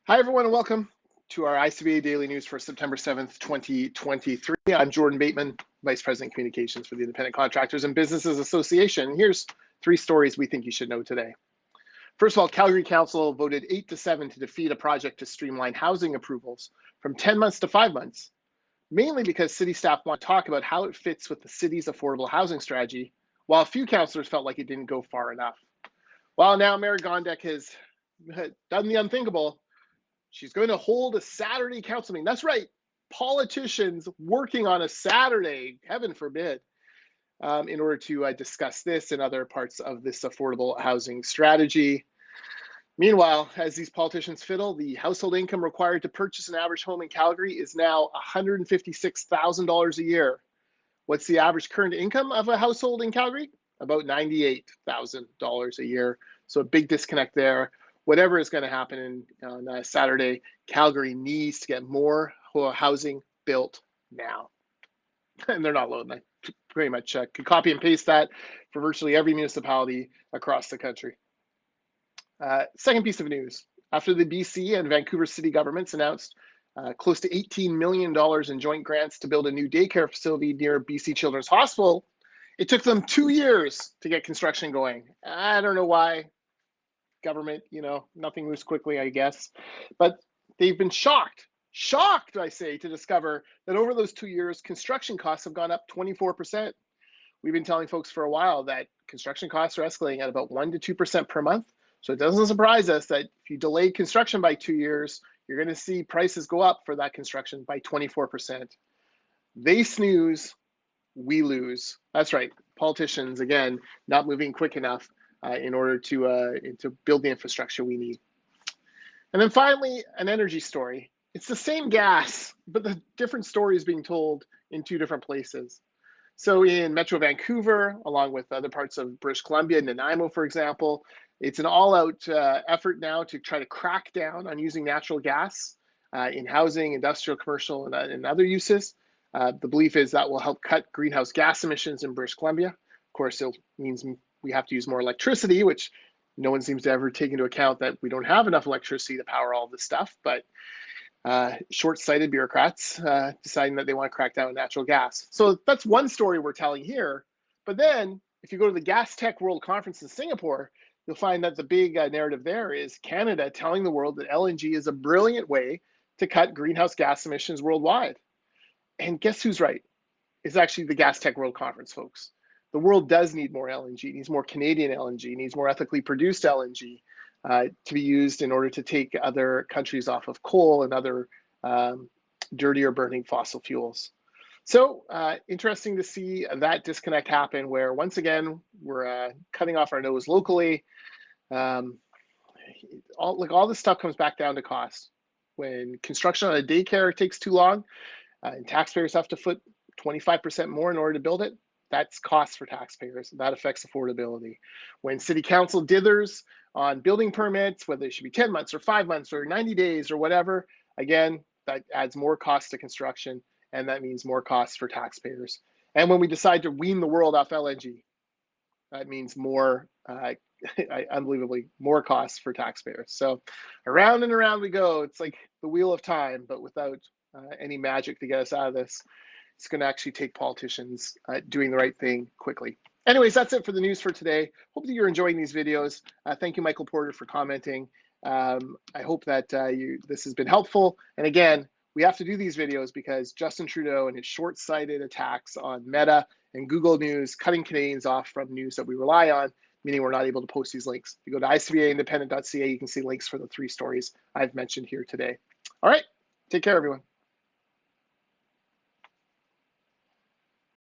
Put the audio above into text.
Hi, everyone, and welcome to our ICBA Daily News for September 7th, 2023. I'm Jordan Bateman, Vice President Communications for the Independent Contractors and Businesses Association. Here's three stories we think you should know today. First of all, Calgary Council voted 8-7 to defeat a project to streamline housing approvals from 10 months to 5 months, mainly because city staff want to talk about how it fits with the city's affordable housing strategy, while a few councillors felt like it didn't go far enough. Well, now Mayor Gondek has done the unthinkable. She's going to hold a Saturday council meeting. That's right, politicians working on a Saturday, heaven forbid, in order to discuss this and other parts of this affordable housing strategy. Meanwhile, as these politicians fiddle, the household income required to purchase an average home in Calgary is now $156,000 a year. What's the average current income of a household in Calgary? About $98,000 a year. So a big disconnect there. Whatever is going to happen on Saturday, Calgary needs to get more housing built now. And they're not alone. I pretty much could copy and paste that for virtually every municipality across the country. Second piece of news. After the BC and Vancouver city governments announced close to $18 million in joint grants to build a new daycare facility near BC Children's Hospital, it took them 2 years to get construction going. I don't know why. Government, nothing moves quickly, I guess. But they've been shocked, I say, to discover that over those 2 years, construction costs have gone up 24%. We've been telling folks for a while that construction costs are escalating at about 1 to 2% per month. So it doesn't surprise us that if you delay construction by 2 years, you're going to see prices go up for that construction by 24%. They snooze, we lose. That's right. Politicians, again, not moving quick enough in order to build the infrastructure we need. And then finally, an energy story. It's the same gas, but the different story is being told in two different places. So in Metro Vancouver, along with other parts of British Columbia, Nanaimo, for example, it's an all-out effort now to try to crack down on using natural gas in housing, industrial, commercial, and other uses. The belief is that will help cut greenhouse gas emissions in British Columbia. Of course, it means we have to use more electricity, which no one seems to ever take into account that we don't have enough electricity to power all this stuff. But short-sighted bureaucrats deciding that they want to crack down on natural gas. So that's one story we're telling here. But then if you go to the Gas Tech World Conference in Singapore, you'll find that the big narrative there is Canada telling the world that LNG is a brilliant way to cut greenhouse gas emissions worldwide. And guess who's right? It's actually the Gas Tech World Conference, folks. The world does need more LNG, needs more Canadian LNG, needs more ethically produced LNG to be used in order to take other countries off of coal and other dirtier burning fossil fuels. So interesting to see that disconnect happen where once again, we're cutting off our nose locally. All this stuff comes back down to cost. When construction on a daycare takes too long and taxpayers have to foot 25% more in order to build it, that's cost for taxpayers. That affects affordability. When city council dithers on building permits, whether it should be 10 months or 5 months or 90 days or whatever, again, that adds more cost to construction, and that means more costs for taxpayers. And when we decide to wean the world off LNG, that means more, unbelievably, more costs for taxpayers. So around and around we go. It's like the wheel of time, but without any magic to get us out of this. It's going to actually take politicians doing the right thing quickly. Anyways, that's it for the news for today. Hope that you're enjoying these videos. Thank you, Michael Porter, for commenting. I hope that this has been helpful. And again, we have to do these videos because Justin Trudeau and his short-sighted attacks on Meta and Google News, cutting Canadians off from news that we rely on, meaning we're not able to post these links. If you go to ICBAindependent.ca, you can see links for the three stories I've mentioned here today. All right, take care, everyone.